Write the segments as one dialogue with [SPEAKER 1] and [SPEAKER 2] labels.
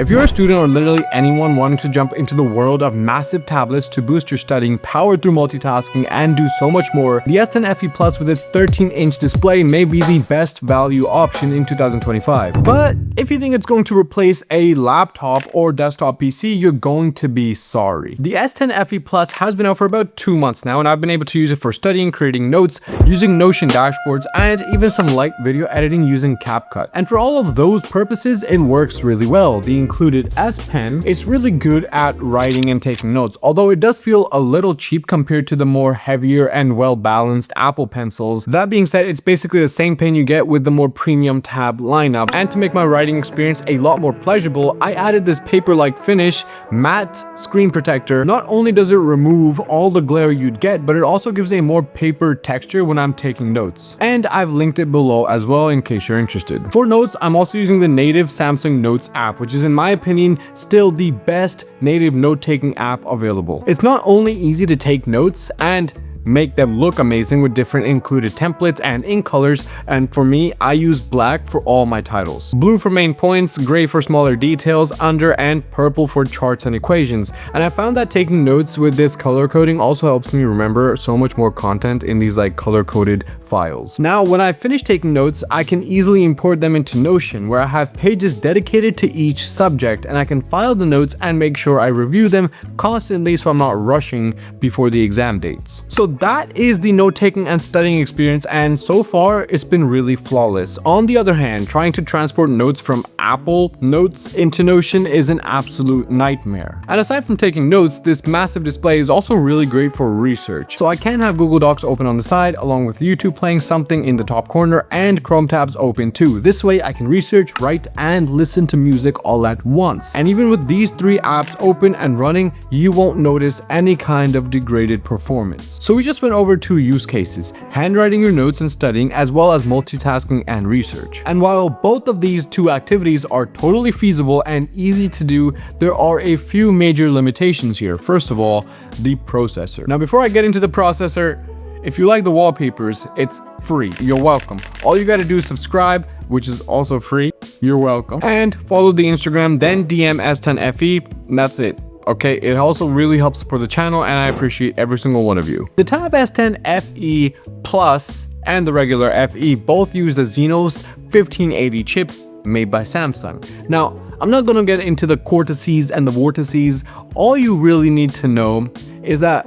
[SPEAKER 1] If you're a student or literally anyone wanting to jump into the world of massive tablets to boost your studying, power through multitasking, and do so much more, the S10 FE Plus with its 13-inch display may be the best value option in 2025. But if you think it's going to replace a laptop or desktop PC, you're going to be sorry. The S10 FE Plus has been out for about 2 months now, and I've been able to use it for studying, creating notes, using Notion dashboards, and even some light video editing using CAPCUT. And for all of those purposes, it works really well. The included S Pen, it's really good at writing and taking notes, although it does feel a little cheap compared to the more heavier and well-balanced Apple pencils. That being said, it's basically the same pen you get with the more premium tab lineup. And to make my writing experience a lot more pleasurable, I added this paper-like finish matte screen protector. Not only does it remove all the glare you'd get, but it also gives a more paper texture when I'm taking notes. And I've linked it below as well in case you're interested. For notes, I'm also using the native Samsung Notes app, which is in my opinion still the best native note-taking app available. It's not only easy to take notes and make them look amazing with different included templates and ink colors, and for me, I use black for all my titles, blue for main points, gray for smaller details under, and purple for charts and equations. And I found that taking notes with this color coding also helps me remember so much more content in these like color coded files. Now when I finish taking notes, I can easily import them into Notion, where I have pages dedicated to each subject, and I can file the notes and make sure I review them constantly so I'm not rushing before the exam dates. So that is the note-taking and studying experience, and so far it's been really flawless. On the other hand, trying to transport notes from Apple Notes into Notion is an absolute nightmare. And aside from taking notes, this massive display is also really great for research. So I can have Google Docs open on the side along with YouTube playing something in the top corner and Chrome tabs open too. This way I can research, write, and listen to music all at once. And even with these 3 apps open and running, you won't notice any kind of degraded performance. So we just went over 2 use cases: handwriting your notes and studying, as well as multitasking and research. And while both of these 2 activities are totally feasible and easy to do, there are a few major limitations here. First of all, the processor. Now before I get into the processor, if you like the wallpapers, it's free. You're welcome. All you gotta do is subscribe, which is also free. You're welcome. And follow the Instagram, then DM S10 FE. That's it. Okay, it also really helps support the channel, and I appreciate every single one of you. The Tab S10 FE Plus and the regular FE both use the Exynos 1580 chip made by Samsung. Now, I'm not gonna get into the cortices and the vortices. All you really need to know is that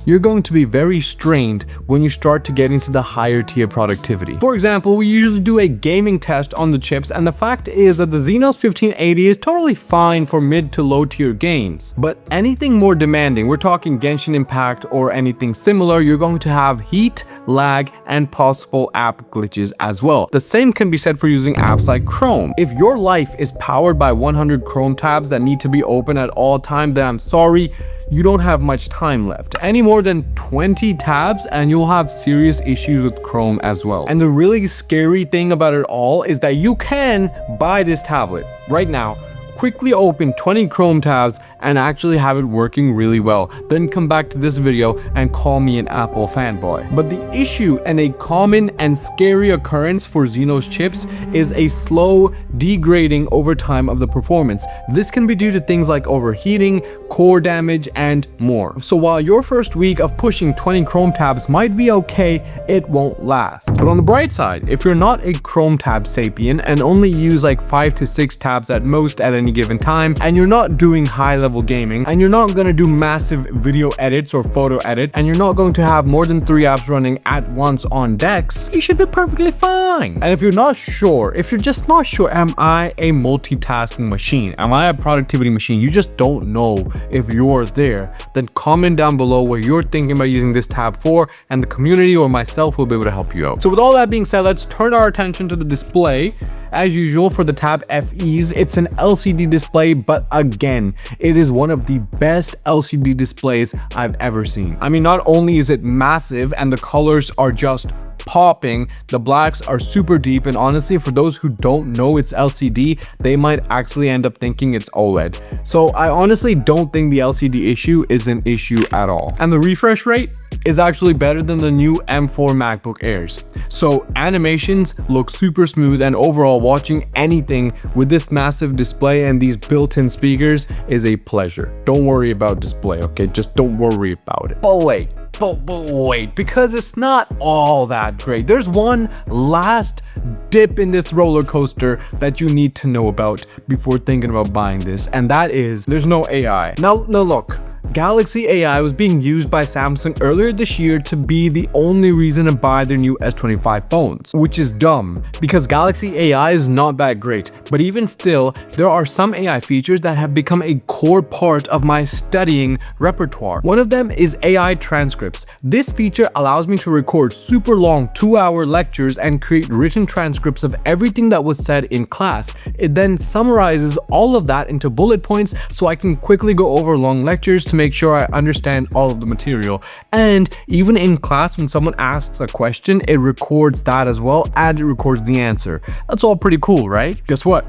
[SPEAKER 1] you're going to be very strained when you start to get into the higher tier productivity. For example, we usually do a gaming test on the chips, and the fact is that the Exynos 1580 is totally fine for mid to low tier games. But anything more demanding, we're talking Genshin Impact or anything similar, you're going to have heat, lag, and possible app glitches as well. The same can be said for using apps like Chrome. If your life is powered by 100 Chrome tabs that need to be open at all times, then I'm sorry, you don't have much time left. Any more than 20 tabs and you'll have serious issues with Chrome as well. And the really scary thing about it all is that you can buy this tablet right now, quickly open 20 Chrome tabs and actually have it working really well. Then come back to this video and call me an Apple fanboy. But the issue and a common and scary occurrence for Exynos chips is a slow degrading over time of the performance. This can be due to things like overheating, core damage, and more. So while your first week of pushing 20 Chrome tabs might be okay, it won't last. But on the bright side, if you're not a Chrome tab sapien and only use like 5 to 6 tabs at most at any given time, and you're not doing high-level gaming, and you're not going to do massive video edits or photo edit, and you're not going to have more than 3 apps running at once on decks, you should be perfectly fine. And if you're not sure, if you're just not sure, am I a multitasking machine? Am I a productivity machine? You just don't know if you're there, then comment down below what you're thinking about using this tab for, and the community or myself will be able to help you out. So with all that being said, let's turn our attention to the display. As usual for the Tab FEs, it's an LCD display, but again, it is one of the best LCD displays I've ever seen. I mean, not only is it massive and the colors are just popping. The blacks are super deep, and honestly, for those who don't know it's LCD, they might actually end up thinking it's OLED. So I honestly don't think the LCD issue is an issue at all. And the refresh rate is actually better than the new M4 MacBook Airs. So animations look super smooth, and overall watching anything with this massive display and these built-in speakers is a pleasure. Don't worry about display, okay? Just don't worry about it. But wait, because it's not all that great. There's one last dip in this roller coaster that you need to know about before thinking about buying this, and that is there's no AI. Now look, Galaxy AI was being used by Samsung earlier this year to be the only reason to buy their new S25 phones, which is dumb because Galaxy AI is not that great. But even still, there are some AI features that have become a core part of my studying repertoire. One of them is AI transcripts. This feature allows me to record super long 2-hour lectures and create written transcripts of everything that was said in class. It then summarizes all of that into bullet points so I can quickly go over long lectures to make sure I understand all of the material. And even in class, when someone asks a question, it records that as well, and it records the answer. That's all pretty cool, right? Guess what?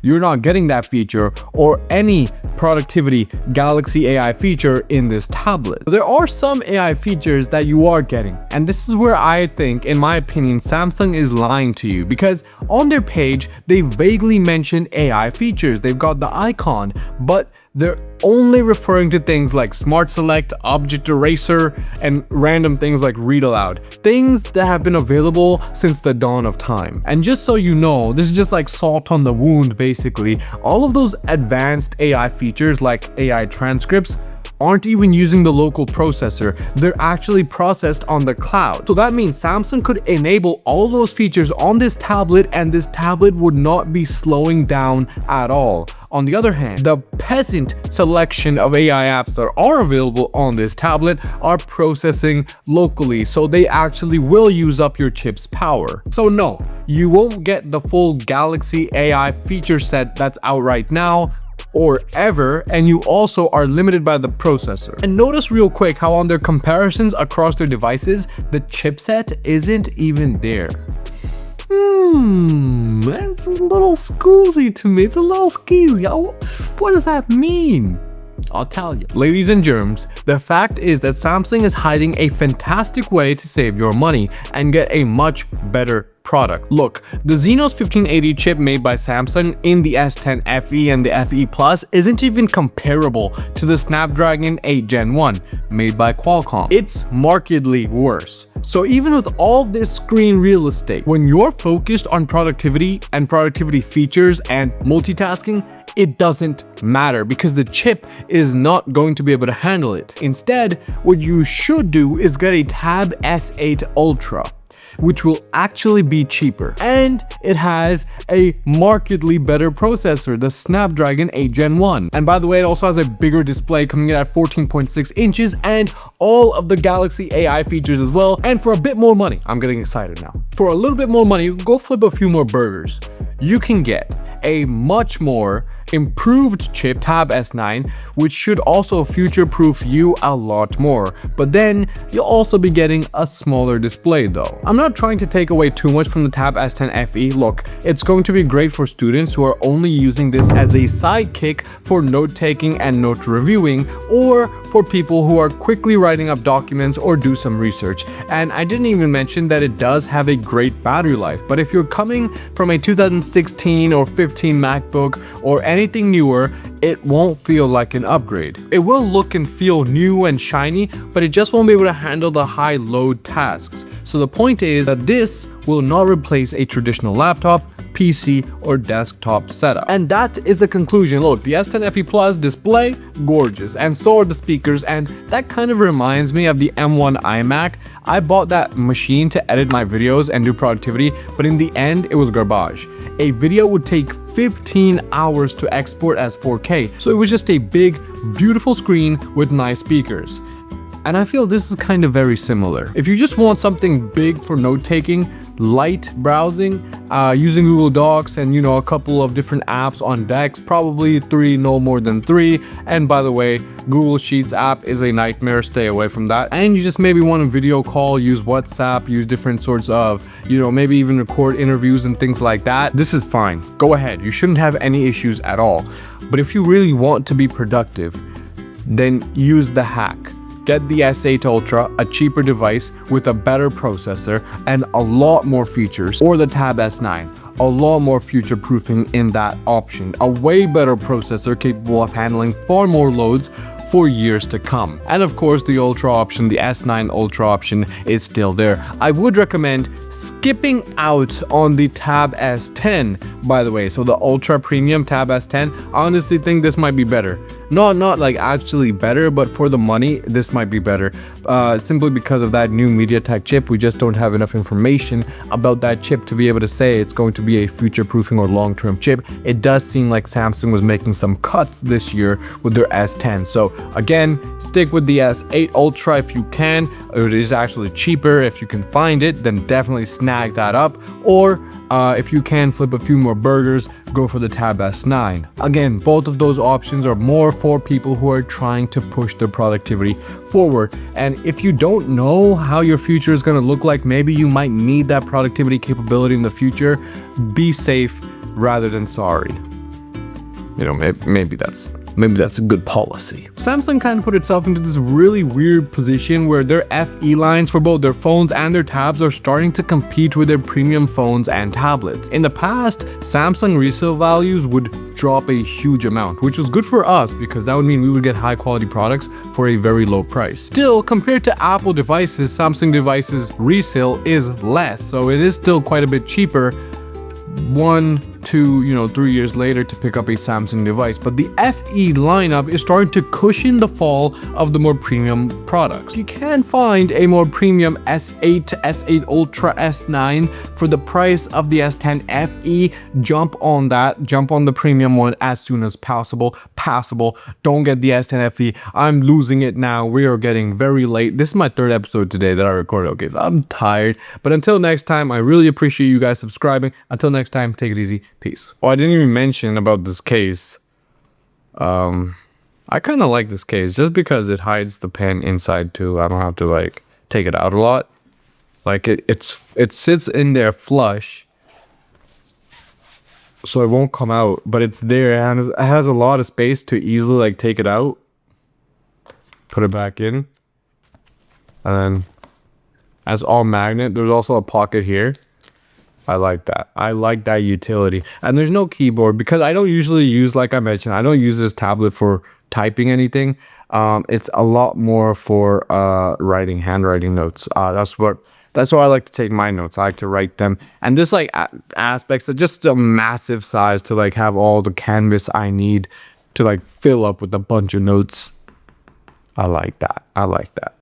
[SPEAKER 1] You're not getting that feature or any productivity Galaxy AI feature in this tablet. There are some AI features that you are getting, and this is where I think, in my opinion, Samsung is lying to you, because on their page they vaguely mention AI features. They've got the icon, but they're only referring to things like Smart Select, Object Eraser, and random things like Read Aloud. Things that have been available since the dawn of time. And just so you know, this is just like salt on the wound basically. All of those advanced AI features like AI transcripts aren't even using the local processor. They're actually processed on the cloud. So that means Samsung could enable all of those features on this tablet, and this tablet would not be slowing down at all. On the other hand, the peasant selection of AI apps that are available on this tablet are processing locally, so they actually will use up your chip's power. So no, you won't get the full Galaxy AI feature set that's out right now or ever, and you also are limited by the processor. And notice real quick how on their comparisons across their devices, the chipset isn't even there. That's a little scoolsy to me. It's a little skeezy. What does that mean? I'll tell you. Ladies and germs, the fact is that Samsung is hiding a fantastic way to save your money and get a much better product. Look, the Exynos 1580 chip made by Samsung in the S10 FE and the FE Plus isn't even comparable to the Snapdragon 8 Gen 1 made by Qualcomm. It's markedly worse. So even with all this screen real estate, when you're focused on productivity and productivity features and multitasking, it doesn't matter because the chip is not going to be able to handle it. Instead, what you should do is get a Tab S8 Ultra, which will actually be cheaper, and it has a markedly better processor, the Snapdragon 8 Gen 1. And by the way, it also has a bigger display coming in at 14.6 inches and all of the Galaxy AI features as well. And for a bit more money, I'm getting excited now. For a little bit more money, you can go flip a few more burgers. You can get a much more improved chip, Tab S9, which should also future-proof you a lot more. But then you'll also be getting a smaller display though. I'm not trying to take away too much from the Tab S10 FE. Look, it's going to be great for students who are only using this as a sidekick for note-taking and note reviewing, or for people who are quickly writing up documents or do some research. And I didn't even mention that it does have a great battery life. But if you're coming from a 2016 or 15 MacBook or anything newer, it won't feel like an upgrade. It will look and feel new and shiny, but it just won't be able to handle the high load tasks. So the point is that this will not replace a traditional laptop, PC, or desktop setup. And that is the conclusion. Look, the S10 FE Plus display, gorgeous, and so are the speakers, and that kind of reminds me of the M1 iMac. I bought that machine to edit my videos and do productivity, but in the end, it was garbage. A video would take 15 hours to export as 4K, so it was just a big, beautiful screen with nice speakers. And I feel this is kind of very similar. If you just want something big for note-taking, light browsing, using Google Docs and, you know, a couple of different apps on decks, probably 3, no more than 3. And by the way, Google Sheets app is a nightmare, stay away from that. And you just maybe want a video call, use WhatsApp, use different sorts of, you know, maybe even record interviews and things like that. This is fine, go ahead, you shouldn't have any issues at all. But if you really want to be productive, then use the hack. Get the S8 Ultra, a cheaper device with a better processor and a lot more features, or the Tab S9, a lot more future proofing in that option, a way better processor capable of handling far more loads for years to come. And of course, the Ultra option, the S9 Ultra option, is still there. I would recommend skipping out on the Tab S10, by the way. So the Ultra Premium Tab S10, I honestly think this might be better. Not like actually better, but for the money, this might be better. Simply because of that new MediaTek chip. We just don't have enough information about that chip to be able to say it's going to be a future-proofing or long-term chip. It does seem like Samsung was making some cuts this year with their S10. So again, stick with the S8 Ultra if you can. It is actually cheaper. If you can find it, then definitely snag that up. Or if you can flip a few more burgers, go for the Tab S9. Again, both of those options are more for people who are trying to push their productivity forward. And if you don't know how your future is going to look like, maybe you might need that productivity capability in the future, be safe rather than sorry. You know, maybe that's a good policy. Samsung kind of put itself into this really weird position where their FE lines for both their phones and their tabs are starting to compete with their premium phones and tablets. In the past, Samsung resale values would drop a huge amount, which was good for us because that would mean we would get high quality products for a very low price. Still, compared to Apple devices, Samsung devices resale is less, so it is still quite a bit cheaper 1, 2, 3 years later to pick up a Samsung device. But the FE lineup is starting to cushion the fall of the more premium products. You can find a more premium S8, S8 Ultra, S9 for the price of the S10 FE. Jump on that, jump on the premium one as soon as possible. Don't get the S10 FE. I'm losing it now. We are getting very late. This is my 3rd episode today that I recorded. Okay, so I'm tired. But until next time, I really appreciate you guys subscribing. Until next time, take it easy. Peace. Oh, I didn't even mention about this case. I kind of like this case just because it hides the pen inside too. I don't have to like take it out a lot. Like it sits in there flush, so it won't come out, but it's there and it has a lot of space to easily like take it out, put it back in, and then as all magnet, there's also a pocket here. I like that. I like that utility. And there's no keyboard because I don't usually use, like I mentioned, I don't use this tablet for typing anything. It's a lot more for handwriting notes. That's why I like to take my notes. I like to write them. And this like aspects of just a massive size to like have all the canvas I need to like fill up with a bunch of notes. I like that.